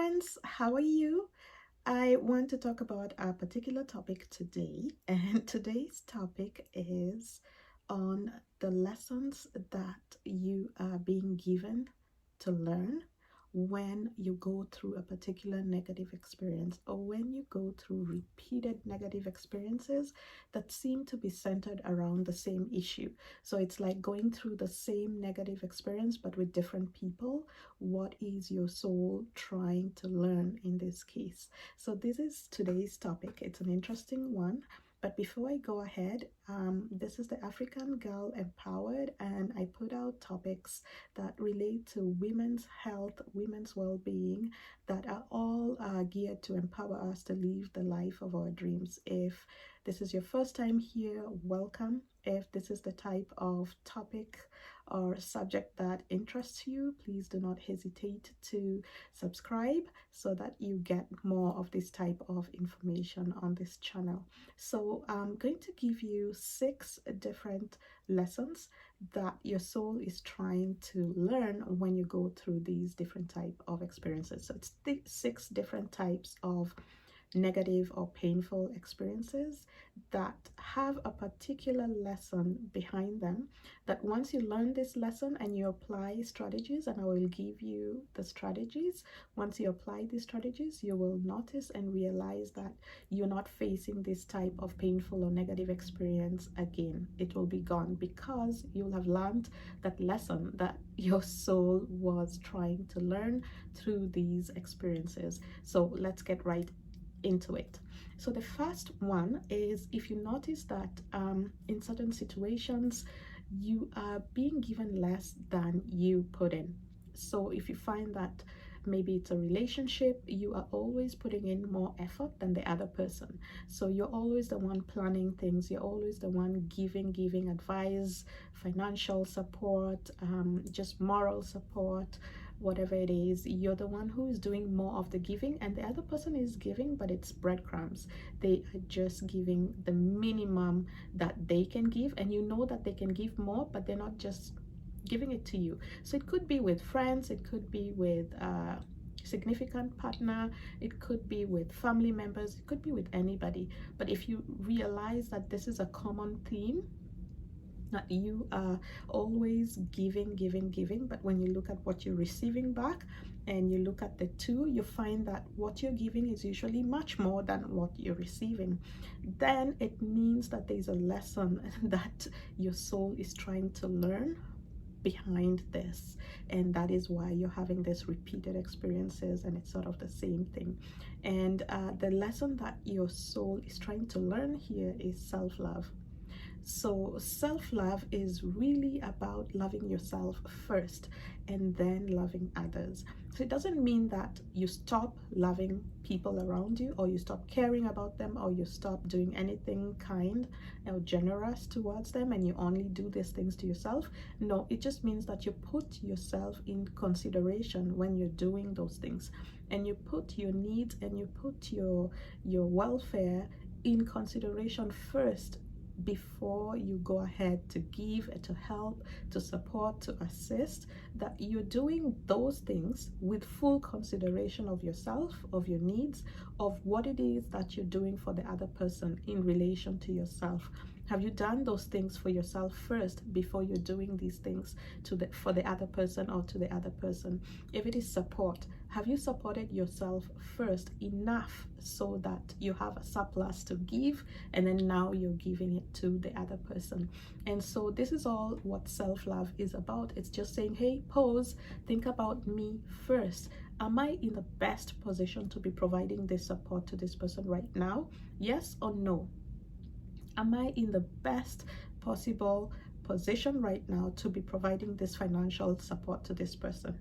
friends, how are you? I want to talk about a particular topic today, and today's topic is on the lessons that you are being given to learn when you go through a particular negative experience or when you go through repeated negative experiences that seem to be centered around the same issue. So it's like going through the same negative experience but with different people. What is your soul trying to learn in this case? So this is today's topic. It's an interesting one. But before I go ahead, this is the African Girl Empowered, and I put out topics that relate to women's health, women's well-being, that are all geared to empower us to live the life of our dreams. If this is your first time here, welcome. If this is the type of topic or subject that interests you, please do not hesitate to subscribe so that you get more of this type of information on this channel. So I'm going to give you 6 different lessons that your soul is trying to learn when you go through these different type of experiences. So it's the 6 different types of negative or painful experiences that have a particular lesson behind them, that once you learn this lesson and you apply strategies, and I will give you the strategies, once you apply these strategies, you will notice and realize that you're not facing this type of painful or negative experience again. It will be gone because you'll have learned that lesson that your soul was trying to learn through these experiences. So let's get right into it. So the first one is, if you notice that in certain situations you are being given less than you put in. So if you find that maybe it's a relationship, you are always putting in more effort than the other person. So you're always the one planning things, you're always the one giving advice, financial support, just moral support, whatever it is. You're the one who is doing more of the giving, and the other person is giving, but it's breadcrumbs. They are just giving the minimum that they can give, and you know that they can give more, but they're not just giving it to you. So it could be with friends, it could be with a significant partner, it could be with family members, it could be with anybody. But if you realize that this is a common theme, that you are always giving, but when you look at what you're receiving back and you look at the two, you find that what you're giving is usually much more than what you're receiving, then it means that there's a lesson that your soul is trying to learn behind this, and that is why you're having this repeated experiences, and it's sort of the same thing. And the lesson that your soul is trying to learn here is self-love. So self-love is really about loving yourself first and then loving others. So it doesn't mean that you stop loving people around you, or you stop caring about them, or you stop doing anything kind or generous towards them and you only do these things to yourself. No, it just means that you put yourself in consideration when you're doing those things, and you put your needs and you put your welfare in consideration first before you go ahead to give, to help, to support, to assist. That you're doing those things with full consideration of yourself, of your needs, of what it is that you're doing for the other person in relation to yourself. Have you done those things for yourself first before you're doing these things for the other person or to the other person? If it is support, have you supported yourself first enough so that you have a surplus to give, and then now you're giving it to the other person? And so this is all what self-love is about. It's just saying, hey, pause, think about me first. Am I in the best position to be providing this support to this person right now? Yes or no? Am I in the best possible position right now to be providing this financial support to this person?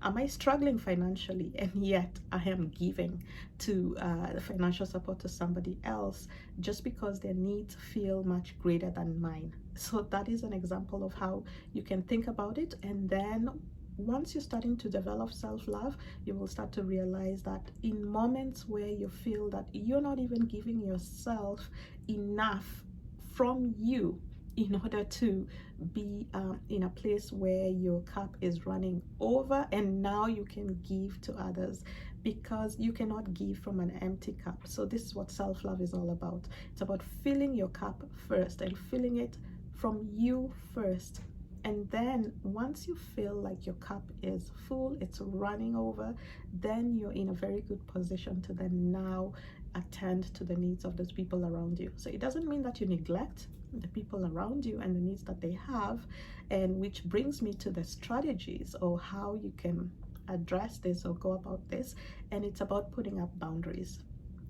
Am I struggling financially and yet I am giving to the financial support to somebody else just because their needs feel much greater than mine? So that is an example of how you can think about it. And then once you're starting to develop self-love, you will start to realize that in moments where you feel that you're not even giving yourself enough from you in order to be in a place where your cup is running over and now you can give to others, because you cannot give from an empty cup. So this is what self-love is all about. It's about filling your cup first and filling it from you first. And then once you feel like your cup is full, it's running over, then you're in a very good position to then now attend to the needs of those people around you. So it doesn't mean that you neglect the people around you and the needs that they have, and which brings me to the strategies or how you can address this or go about this. And it's about putting up boundaries.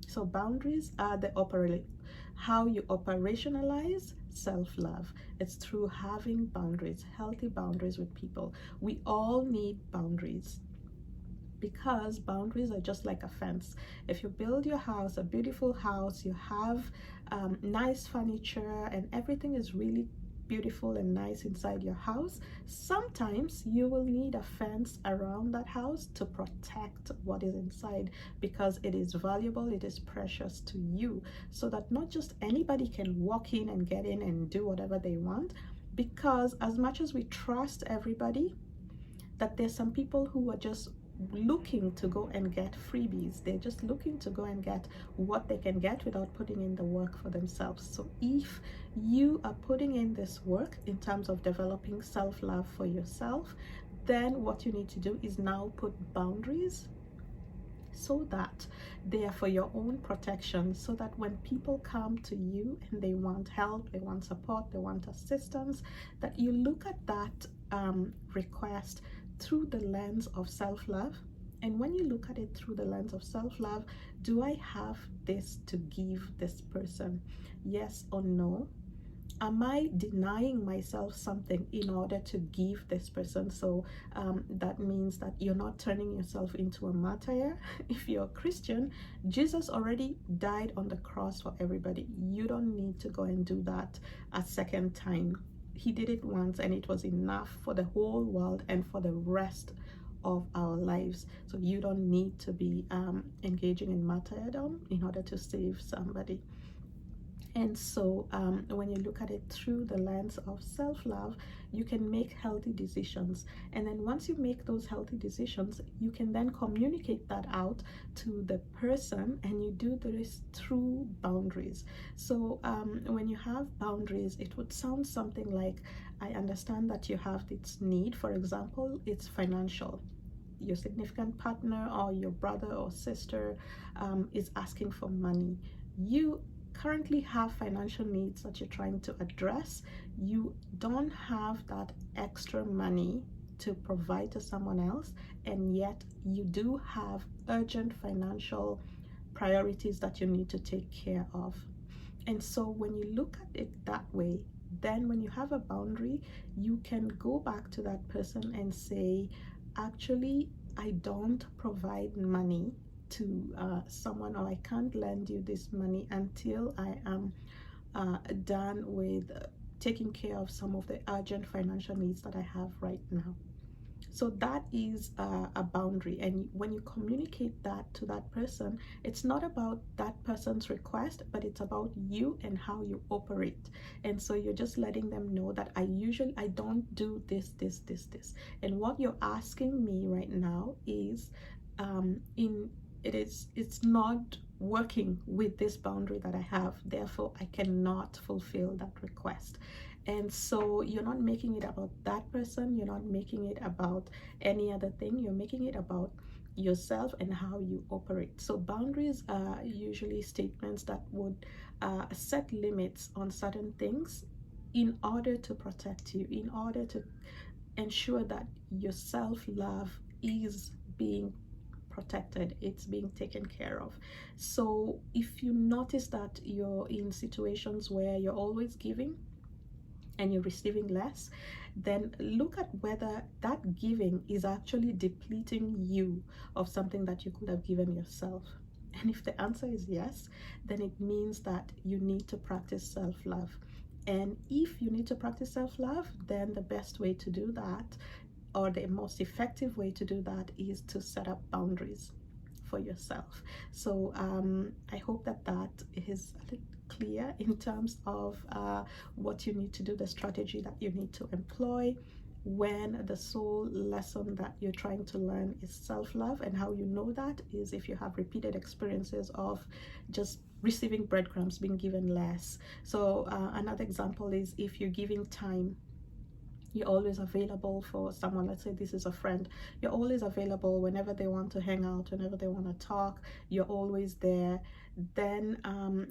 So boundaries are how you operationalize self-love. It's through having boundaries, healthy boundaries with people. We all need boundaries, because boundaries are just like a fence. If you build your house, a beautiful house, you have nice furniture and everything is really beautiful and nice inside your house, sometimes you will need a fence around that house to protect what is inside, because it is valuable, it is precious to you, so that not just anybody can walk in and get in and do whatever they want. Because as much as we trust everybody, that there's some people who are just looking to go and get freebies. They're just looking to go and get what they can get without putting in the work for themselves. So if you are putting in this work in terms of developing self-love for yourself, then what you need to do is now put boundaries, so that they are for your own protection, so that when people come to you and they want help, they want support, they want assistance, that you look at that request through the lens of self-love. And when you look at it through the lens of self-love, do I have this to give this person? Yes or no? Am I denying myself something in order to give this person? So that means that you're not turning yourself into a martyr. If you're a Christian, Jesus already died on the cross for everybody. You don't need to go and do that a second time. He did it once and it was enough for the whole world and for the rest of our lives. So you don't need to be engaging in martyrdom in order to save somebody. And so when you look at it through the lens of self-love, you can make healthy decisions. And then once you make those healthy decisions, you can then communicate that out to the person, and you do this through boundaries. So when you have boundaries, it would sound something like, I understand that you have this need. For example, it's financial. Your significant partner or your brother or sister is asking for money. You currently have financial needs that you're trying to address. You don't have that extra money to provide to someone else, and yet you do have urgent financial priorities that you need to take care of. And so when you look at it that way, then when you have a boundary, you can go back to that person and say, actually, I don't provide money to someone, or I can't lend you this money until I am done with taking care of some of the urgent financial needs that I have right now. So that is a boundary. And when you communicate that to that person, it's not about that person's request, but it's about you and how you operate. And so you're just letting them know that I don't do this. And what you're asking me right now is it's not working with this boundary that I have. Therefore, I cannot fulfill that request. And so you're not making it about that person, you're not making it about any other thing, you're making it about yourself and how you operate. So boundaries are usually statements that would set limits on certain things in order to protect you, in order to ensure that your self-love is being protected, it's being taken care of. So if you notice that you're in situations where you're always giving and you're receiving less, then look at whether that giving is actually depleting you of something that you could have given yourself. And if the answer is yes, then it means that you need to practice self-love. And if you need to practice self-love, then the best way to do that, or the most effective way to do that, is to set up boundaries for yourself. So I hope that is a little clear in terms of what you need to do, the strategy that you need to employ. when the sole lesson that you're trying to learn is self-love. And how you know that is if you have repeated experiences of just receiving breadcrumbs, being given less. So another example is if you're giving time, you're always available for someone. Let's say this is a friend, you're always available whenever they want to hang out, whenever they want to talk, you're always there. Then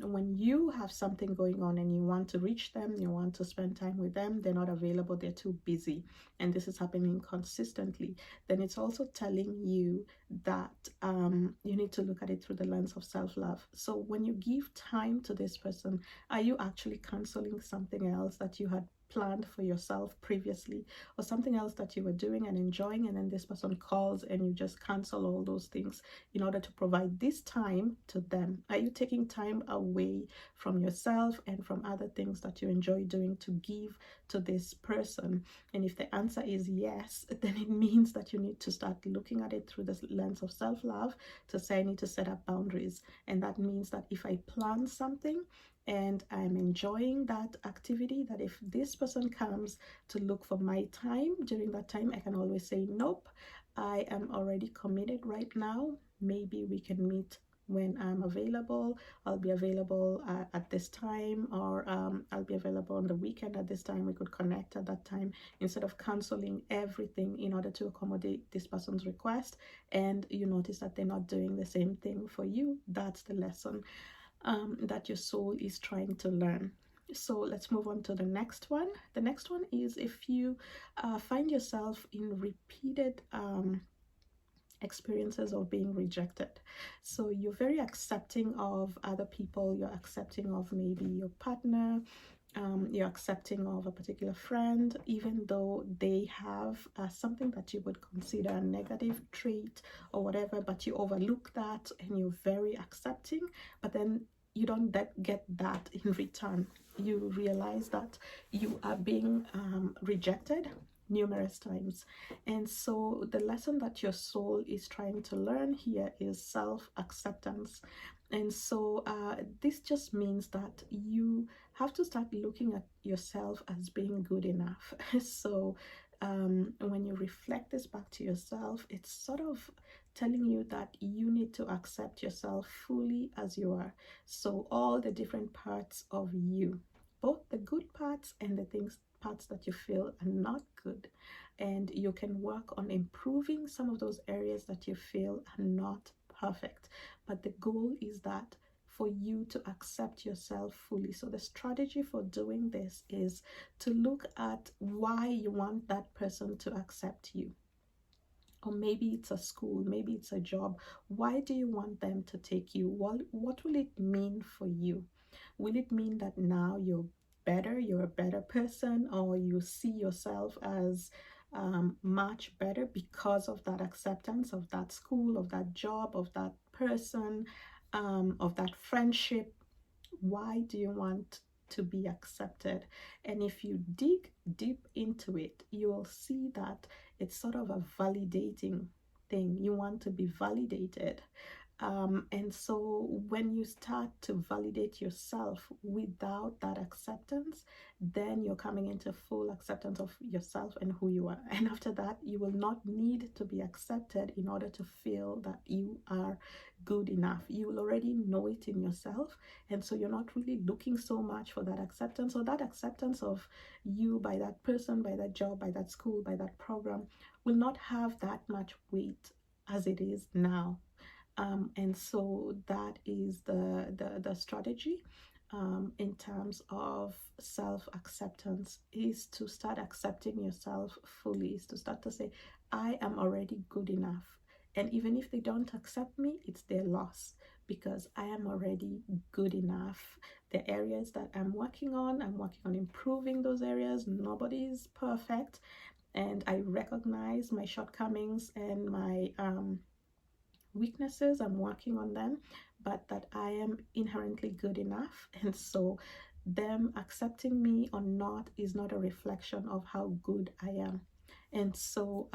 when you have something going on and you want to reach them, you want to spend time with them, they're not available, they're too busy, and this is happening consistently, then it's also telling you that you need to look at it through the lens of self-love. So when you give time to this person, are you actually canceling something else that you had planned for yourself previously, or something else that you were doing and enjoying, and then this person calls and you just cancel all those things in order to provide this time to them? Are you taking time away from yourself and from other things that you enjoy doing to give to this person? And if the answer is yes, then it means that you need to start looking at it through the lens of self-love, to say I need to set up boundaries. And that means that if I plan something and I'm enjoying that activity, that if this person comes to look for my time during that time, I can always say, nope, I am already committed right now. Maybe we can meet when I'm available. I'll be available at this time, or I'll be available on the weekend at this time. We could connect at that time, instead of canceling everything in order to accommodate this person's request. And you notice that they're not doing the same thing for you. That's the lesson that your soul is trying to learn. So let's move on to the next one. The next one is if you find yourself in repeated experiences of being rejected. So you're very accepting of other people, you're accepting of maybe your partner, you're accepting of a particular friend, even though they have something that you would consider a negative trait or whatever, but you overlook that and you're very accepting. But then you don't get that in return. You realize that you are being rejected numerous times. And so the lesson that your soul is trying to learn here is self-acceptance. And so this just means that you have to start looking at yourself as being good enough. So when you reflect this back to yourself, it's sort of telling you that you need to accept yourself fully as you are. So all the different parts of you, both the good parts and the parts that you feel are not good, and you can work on improving some of those areas that you feel are not perfect. But the goal is that for you to accept yourself fully. So the strategy for doing this is to look at why you want that person to accept you. Or maybe it's a school, maybe it's a job. Why do you want them to take you? What will it mean for you? Will it mean that now you're better, you're a better person, or you see yourself as much better because of that acceptance of that school, of that job, of that person, of that friendship? Why do you want to be accepted? And if you dig deep into it, you will see that it's sort of a validating thing. You want to be validated. And so when you start to validate yourself without that acceptance, then you're coming into full acceptance of yourself and who you are. And after that, you will not need to be accepted in order to feel that you are good enough. You will already know it in yourself. And so you're not really looking so much for that acceptance, or that acceptance of you by that person, by that job, by that school, by that program will not have that much weight as it is now. And so that is the strategy in terms of self-acceptance, is to start accepting yourself fully, is to start to say, I am already good enough. And even if they don't accept me, it's their loss, because I am already good enough. The areas that I'm working on improving those areas. Nobody is perfect. And I recognize my shortcomings and my weaknesses. I'm working on them, but that I am inherently good enough. And so them accepting me or not is not a reflection of how good I am. And so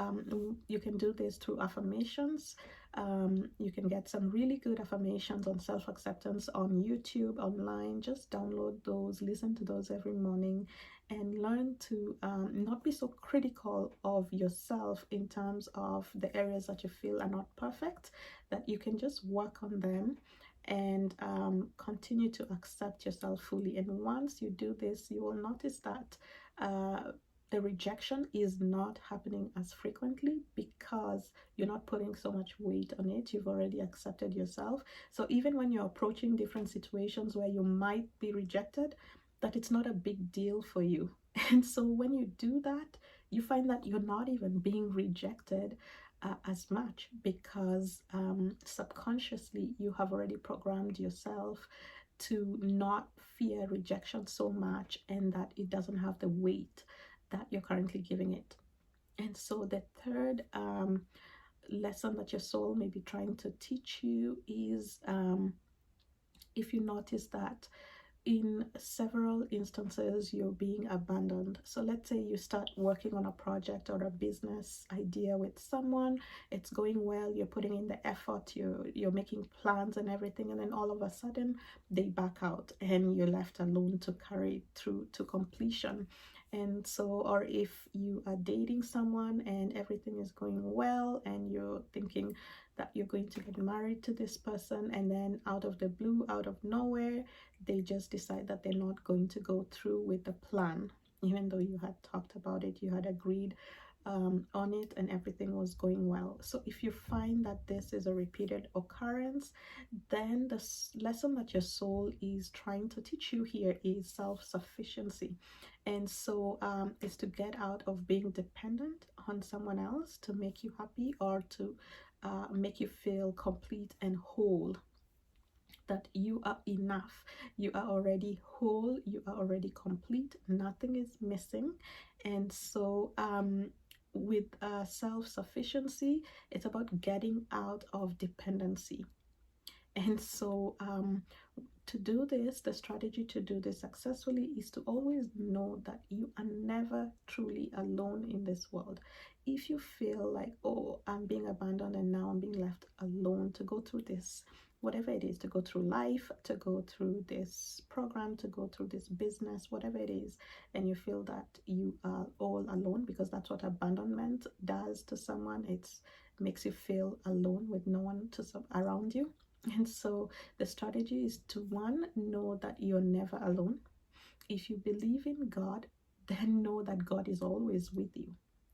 you can do this through affirmations. You can get some really good affirmations on self acceptance on YouTube, online. Just download those, listen to those every morning, and learn to not be so critical of yourself in terms of the areas that you feel are not perfect, that you can just work on them and continue to accept yourself fully. And once you do this, you will notice that the rejection is not happening as frequently because you're not putting so much weight on it. You've already accepted yourself. So even when you're approaching different situations where you might be rejected, that it's not a big deal for you. And so when you do that, you find that you're not even being rejected as much because subconsciously you have already programmed yourself to not fear rejection so much, and that it doesn't have the weight that you're currently giving it. And so the third lesson that your soul may be trying to teach you is if you notice that in several instances you're being abandoned. So let's say you start working on a project or a business idea with someone, it's going well, you're putting in the effort, you're making plans and everything, and then all of a sudden they back out and you're left alone to carry it through to completion. And so, or if you are dating someone and everything is going well and you're thinking that you're going to get married to this person, and then out of the blue, out of nowhere, they just decide that they're not going to go through with the plan, even though you had talked about it, you had agreed on it, and everything was going well. So if you find that this is a repeated occurrence, then the lesson that your soul is trying to teach you here is self-sufficiency. And so is to get out of being dependent on someone else to make you happy or to make you feel complete and whole, that you are enough, you are already whole, you are already complete, nothing is missing. And so with self-sufficiency, it's about getting out of dependency. And so to do this, the strategy to do this successfully is to always know that you are never truly alone in this world. If you feel like, oh, I'm being abandoned and now I'm being left alone to go through this, whatever it is, to go through life, to go through this program, to go through this business, whatever it is, and you feel that you are all alone, because that's what abandonment does to someone. It makes you feel alone with no one to around you. And so the strategy is to, one, know that you're never alone. If you believe in God, then know that God is always with you.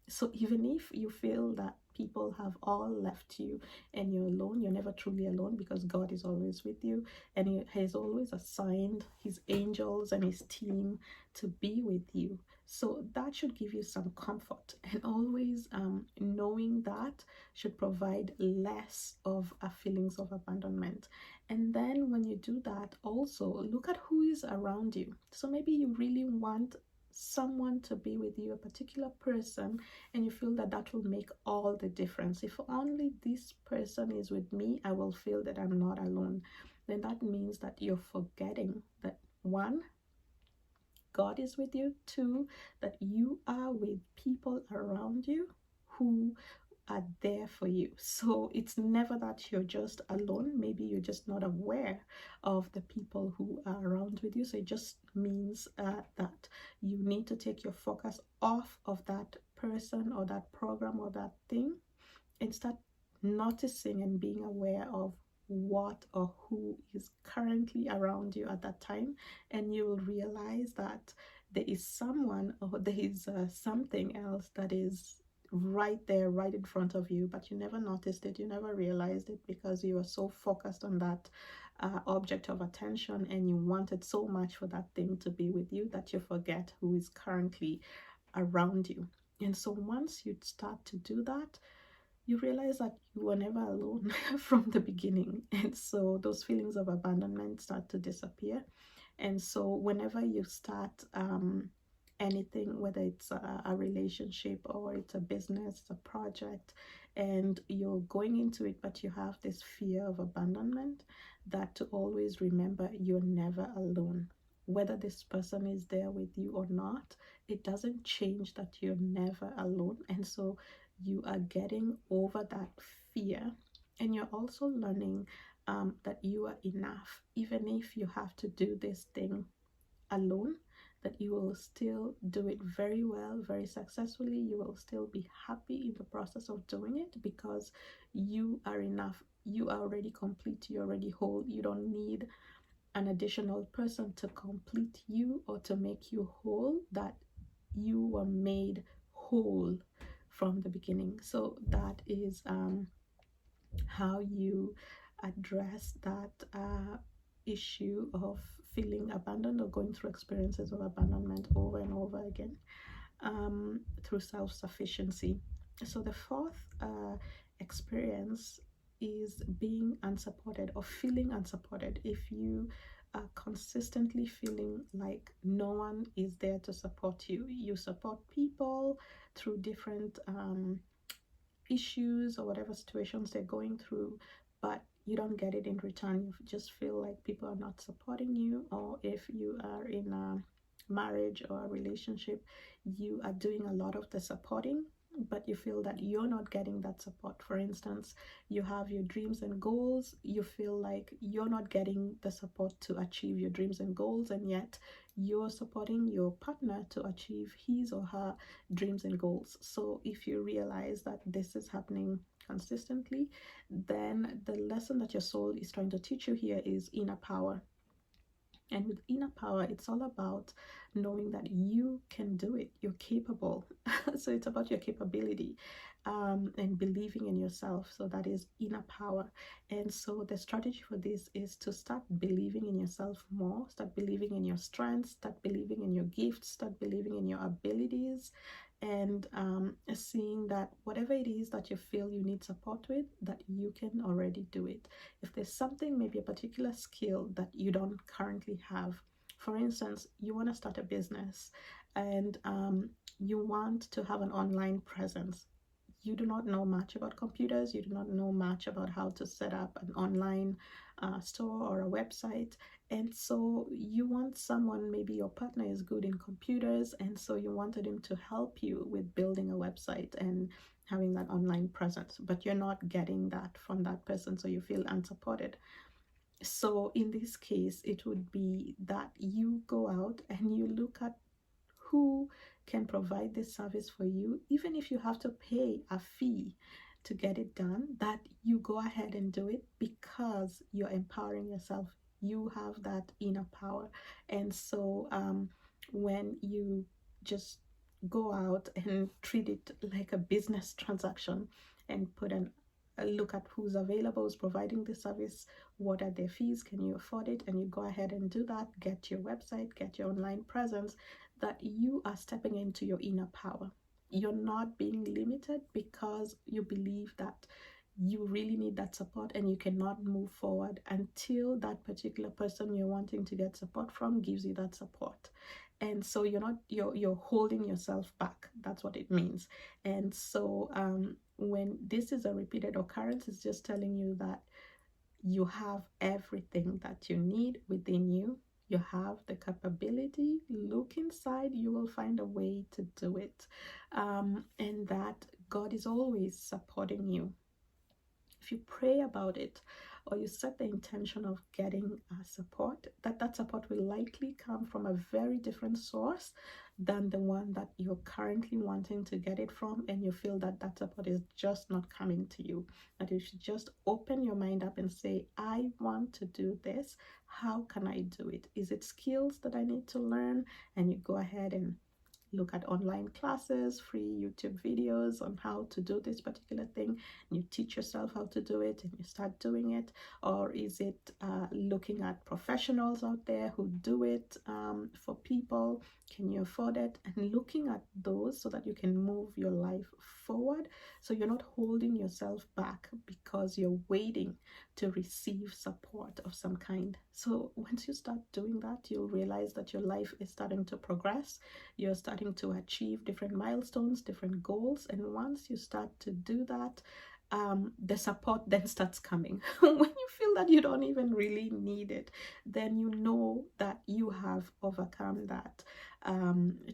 So even if you feel that people have all left you and you're alone, you're never truly alone, because God is always with you, and He has always assigned His angels and His team to be with you. So that should give you some comfort, and always knowing that should provide less of a feelings of abandonment. And then when you do that, also look at who is around you. So maybe you really want someone to be with you, a particular person, and you feel that that will make all the difference. If only this person is with me, I will feel that I'm not alone. Then that means that you're forgetting that, one, God is with you, two, that you are with people around you who are there for you. So it's never that you're just alone. Maybe you're just not aware of the people who are around with you. So it just means that you need to take your focus off of that person or that program or that thing, and start noticing and being aware of what or who is currently around you at that time. And you will realize that there is someone, or there is something else that is right there, right in front of you, but you never noticed it, you never realized it, because you were so focused on that object of attention, and you wanted so much for that thing to be with you, that you forget who is currently around you. And so once you start to do that, you realize that you were never alone from the beginning. And so those feelings of abandonment start to disappear. And so whenever you start anything, whether it's a relationship or it's a business, a project, and you're going into it, but you have this fear of abandonment, that to always remember you're never alone. Whether this person is there with you or not, it doesn't change that you're never alone. And so you are getting over that fear, And you're also learning that you are enough, even if you have to do this thing alone, that you will still do it very well, very successfully. You will still be happy in the process of doing it because you are enough. You are already complete, you're already whole. You don't need an additional person to complete you or to make you whole, that you were made whole from the beginning. So that is how you address that issue of feeling abandoned or going through experiences of abandonment over and over again, through self-sufficiency. So the fourth experience is being unsupported or feeling unsupported. If you are consistently feeling like no one is there to support you, you support people through different issues or whatever situations they're going through, but you don't get it in return. You just feel like people are not supporting you. Or if you are in a marriage or a relationship, you are doing a lot of the supporting, but you feel that you're not getting that support. For instance, you have your dreams and goals, you feel like you're not getting the support to achieve your dreams and goals, and yet you're supporting your partner to achieve his or her dreams and goals. So if you realize that this is happening consistently, then the lesson that your soul is trying to teach you here is inner power. And with inner power, it's all about knowing that you can do it, you're capable. So it's about your capability, and believing in yourself. So that is inner power. And so the strategy for this is to start believing in yourself more, start believing in your strengths, start believing in your gifts, start believing in your abilities, and seeing that whatever it is that you feel you need support with, that you can already do it. If there's something, maybe a particular skill that you don't currently have, for instance, you want to start a business, and you want to have an online presence. You do not know much about computers, you do not know much about how to set up an online store or a website, and so you want someone, maybe your partner is good in computers, and so you wanted him to help you with building a website and having that online presence, but you're not getting that from that person, so you feel unsupported. So in this case, it would be that you go out and you look at who can provide this service for you, even if you have to pay a fee to get it done, that you go ahead and do it because you're empowering yourself. You have that inner power. And so when you just go out and treat it like a business transaction and put a look at who's available, who's providing the service, what are their fees, can you afford it, and you go ahead and do that, get your website, get your online presence, that you are stepping into your inner power. You're not being limited because you believe that you really need that support and you cannot move forward until that particular person you're wanting to get support from gives you that support. And so you're holding yourself back. That's what it means. And so when this is a repeated occurrence, it's just telling you that you have everything that you need within you. You have the capability. Look inside, you will find a way to do it. And that God is always supporting you. If you pray about it or you set the intention of getting support, that support will likely come from a very different source than the one that you're currently wanting to get it from, and you feel that that support is just not coming to you. That you should just open your mind up and say, I want to do this. How can I do it? Is it skills that I need to learn? And you go ahead and look at online classes, free YouTube videos on how to do this particular thing. You teach yourself how to do it and you start doing it. Or is it looking at professionals out there who do it for people? Can you afford it? And looking at those so that you can move your life forward, so you're not holding yourself back because you're waiting to receive support of some kind. So once you start doing that, you'll realize that your life is starting to progress. You're starting to achieve different milestones, different goals. And once you start to do that, the support then starts coming. When you feel that you don't even really need it, then you know that you have overcome that.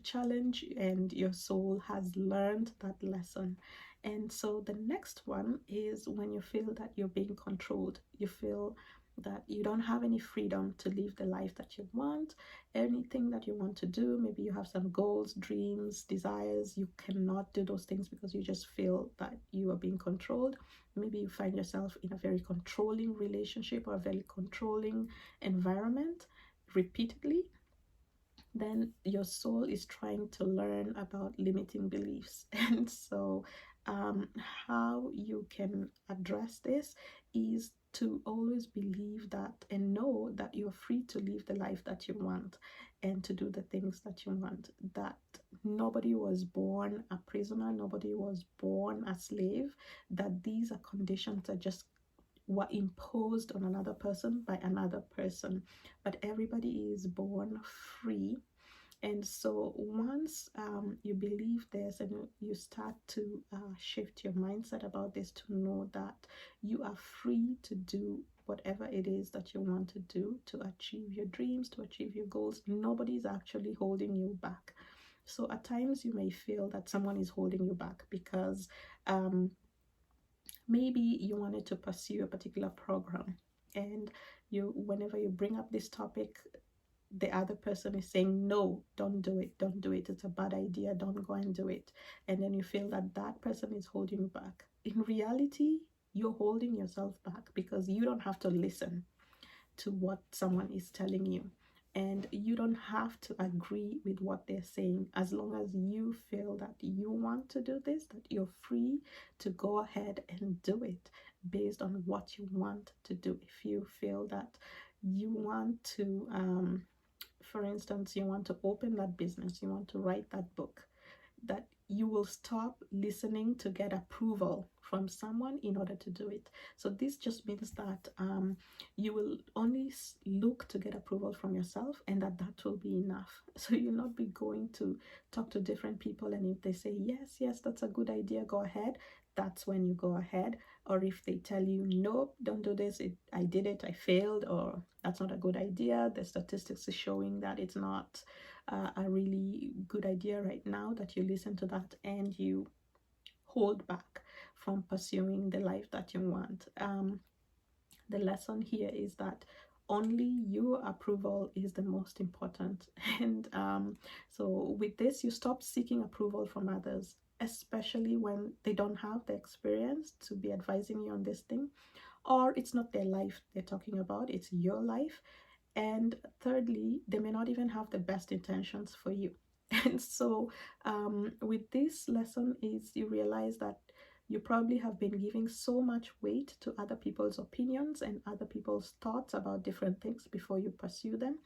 challenge, and your soul has learned that lesson. And so the next one is when you feel that you're being controlled. You feel that you don't have any freedom to live the life that you want, anything that you want to do. Maybe you have some goals, dreams, desires. You cannot do those things because you just feel that you are being controlled. Maybe you find yourself in a very controlling relationship or a very controlling environment repeatedly. Then your soul is trying to learn about limiting beliefs. And so, how you can address this is to always believe that and know that you're free to live the life that you want and to do the things that you want. That nobody was born a prisoner, nobody was born a slave, that these are conditions that just were imposed on another person by another person, but everybody is born free. And so once you believe this and you start to shift your mindset about this, to know that you are free to do whatever it is that you want to do to achieve your dreams, to achieve your goals. Nobody is actually holding you back. So at times you may feel that someone is holding you back because maybe you wanted to pursue a particular program, and whenever you bring up this topic, the other person is saying, no, don't do it, it's a bad idea, don't go and do it. And then you feel that that person is holding you back. In reality, you're holding yourself back because you don't have to listen to what someone is telling you, and you don't have to agree with what they're saying. As long as you feel that you want to do this, that you're free to go ahead and do it based on what you want to do. If you feel that you want to for instance, you want to open that business, you want to write that book, that you will stop listening to get approval from someone in order to do it. So this just means that you will only look to get approval from yourself, and that will be enough. So you'll not be going to talk to different people, and if they say yes, yes, that's a good idea, go ahead, that's when you go ahead. Or if they tell you, nope, don't do this, I did it, I failed, or that's not a good idea, the statistics is showing that it's not a really good idea right now, that you listen to that and you hold back from pursuing the life that you want. The lesson here is that only your approval is the most important. And so with this, you stop seeking approval from others, especially when they don't have the experience to be advising you on this thing, or it's not their life they're talking about, it's your life. And thirdly, they may not even have the best intentions for you. And so with this lesson is you realize that you probably have been giving so much weight to other people's opinions and other people's thoughts about different things before you pursue them.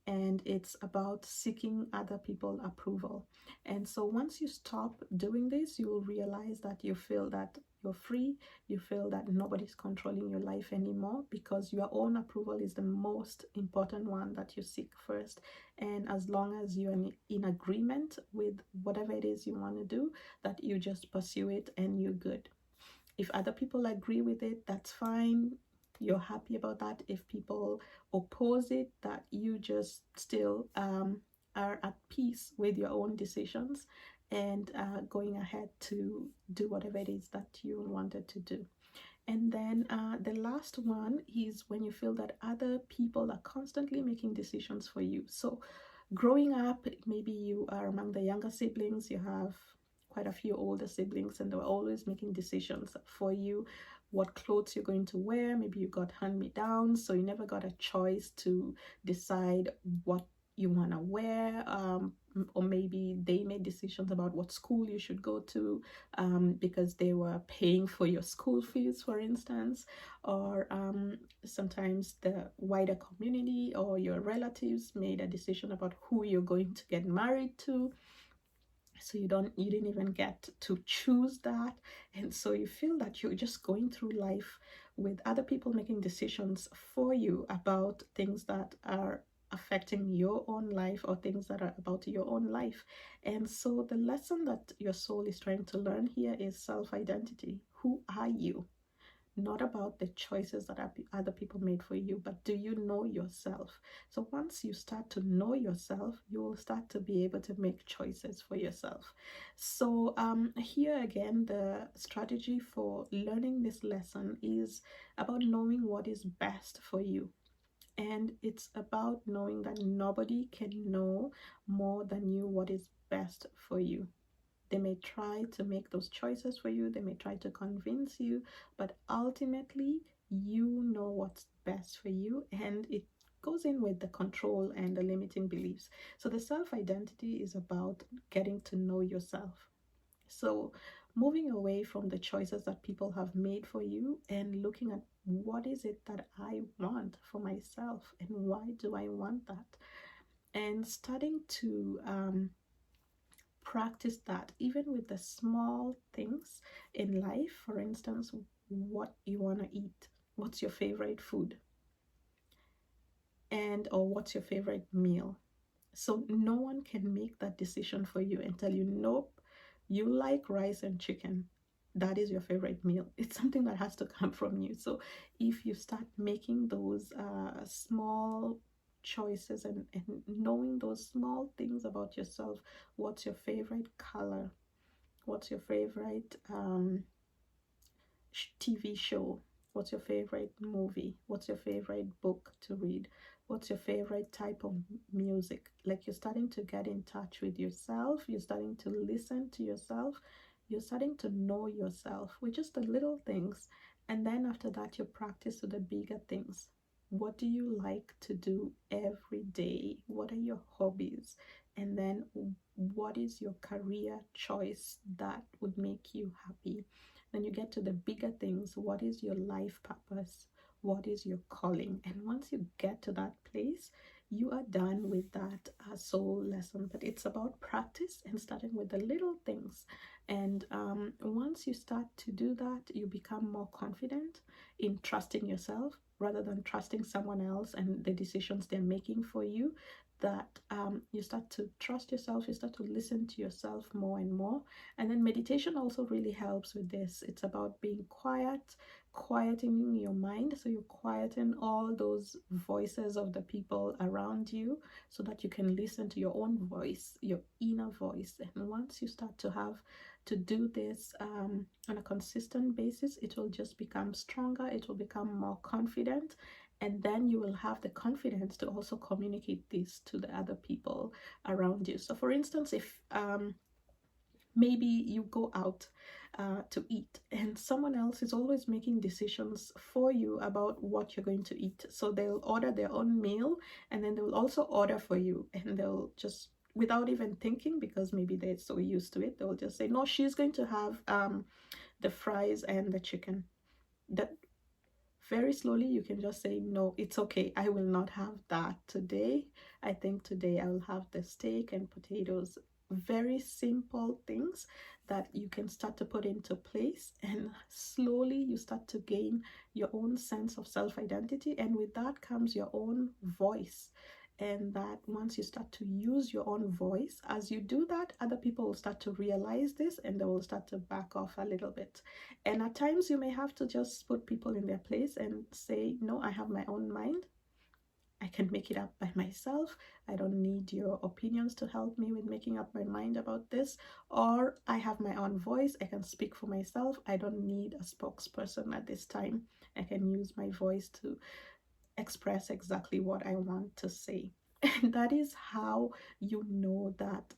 And it's about seeking other people's approval. And so once you stop doing this, you will realize that you feel that you're free, you feel that nobody's controlling your life anymore, because your own approval is the most important one that you seek first. And as long as you're in agreement with whatever it is you want to do, that you just pursue it and you're good. If other people agree with it, that's fine, you're happy about that. If people oppose it, that you just still are at peace with your own decisions and going ahead to do whatever it is that you wanted to do. And then the last one is when you feel that other people are constantly making decisions for you. So growing up, maybe you are among the younger siblings, you have quite a few older siblings, and they're always making decisions for you, what clothes you're going to wear. Maybe you got hand-me-downs, so you never got a choice to decide what you want to wear, or maybe they made decisions about what school you should go to, because they were paying for your school fees, for instance. Or sometimes the wider community or your relatives made a decision about who you're going to get married to, so you didn't even get to choose that. And so you feel that you're just going through life with other people making decisions for you about things that are affecting your own life, or things that are about your own life. And so the lesson that your soul is trying to learn here is self-identity. Who are you? not about the choices that other people made for you, but do you know yourself? So once you start to know yourself, you will start to be able to make choices for yourself. So here again, the strategy for learning this lesson is about knowing what is best for you. And it's about knowing that nobody can know more than you what is best for you. They may try to make those choices for you, they may try to convince you, but ultimately, you know what's best for you, and it goes in with the control and the limiting beliefs. So, the self identity is about getting to know yourself. So, moving away from the choices that people have made for you and looking at what is it that I want for myself and why do I want that? And starting to practice that even with the small things in life. For instance, what you want to eat, what's your favorite food, and or what's your favorite meal. So no one can make that decision for you and tell you, nope, you like rice and chicken, that is your favorite meal. It's something that has to come from you. So if you start making those small choices and knowing those small things about yourself, what's your favorite color, what's your favorite TV show? What's your favorite movie? What's your favorite book to read? What's your favorite type of music? Like you're starting to get in touch with yourself, you're starting to listen to yourself, you're starting to know yourself with just the little things. And then after that, you practice with the bigger things. What do you like to do every day? What are your hobbies? And then what is your career choice that would make you happy? Then you get to the bigger things. What is your life purpose? What is your calling? And once you get to that place, you are done with that soul lesson. But it's about practice and starting with the little things. And once you start to do that, you become more confident in trusting yourself rather than trusting someone else and the decisions they're making for you. That you start to trust yourself, you start to listen to yourself more and more. And then meditation also really helps with this. It's about being quiet, quieting your mind. So you quieten all those voices of the people around you so that you can listen to your own voice, your inner voice. And once you start to have to do this on a consistent basis, it will just become stronger, it will become more confident, and then you will have the confidence to also communicate this to the other people around you. So for instance, if maybe you go out to eat and someone else is always making decisions for you about what you're going to eat, so they'll order their own meal and then they'll also order for you, and they'll just, without even thinking, because maybe they're so used to it, they'll just say, no, she's going to have the fries and the chicken. That very slowly you can just say, no, it's okay, I will not have that today. I think today I will have the steak and potatoes. Very simple things that you can start to put into place, and slowly you start to gain your own sense of self-identity, and with that comes your own voice. And that once you start to use your own voice, as you do that, other people will start to realize this and they will start to back off a little bit. And at times you may have to just put people in their place and say, no, I have my own mind, I can make it up by myself, I don't need your opinions to help me with making up my mind about this. Or I have my own voice, I can speak for myself, I don't need a spokesperson at this time, I can use my voice to express exactly what I want to say. And that is how you know that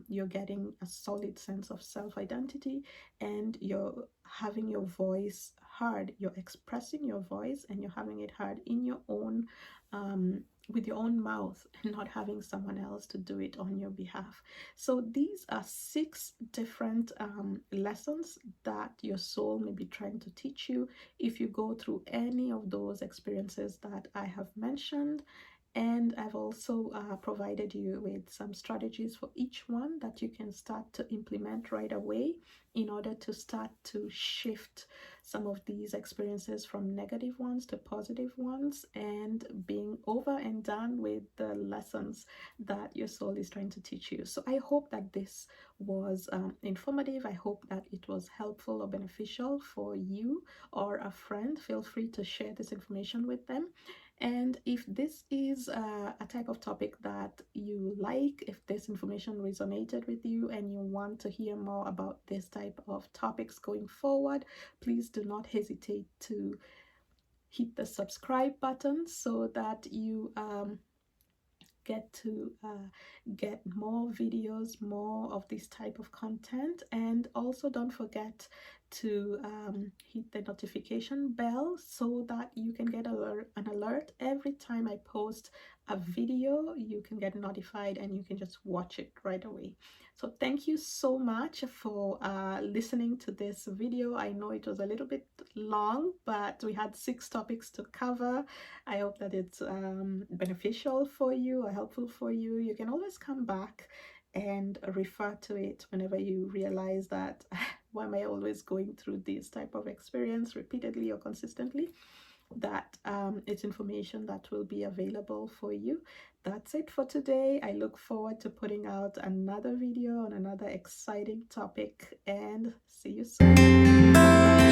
you're getting a solid sense of self-identity and you're having your voice heard. You're expressing your voice and you're having it heard in your own, with your own mouth, and not having someone else to do it on your behalf. So these are 6 different lessons that your soul may be trying to teach you if you go through any of those experiences that I have mentioned. And I've also provided you with some strategies for each one that you can start to implement right away in order to start to shift some of these experiences from negative ones to positive ones, and being over and done with the lessons that your soul is trying to teach you. So I hope that this was informative. I hope that it was helpful or beneficial for you or a friend. Feel free to share this information with them. And if this is a type of topic that you like, if this information resonated with you and you want to hear more about this type of topics going forward, please do not hesitate to hit the subscribe button so that you get to get more videos, more of this type of content. And also don't forget to hit the notification bell so that you can get an alert every time I post a video. You can get notified and you can just watch it right away. So thank you so much for listening to this video. I know it was a little bit long, but we had 6 topics to cover. I hope that it's beneficial for you or helpful for you. You can always come back and refer to it whenever you realize that why am I always going through this type of experience repeatedly or consistently. That it's information that will be available for you. That's it for today. I look forward to putting out another video on another exciting topic, and see you soon. Bye.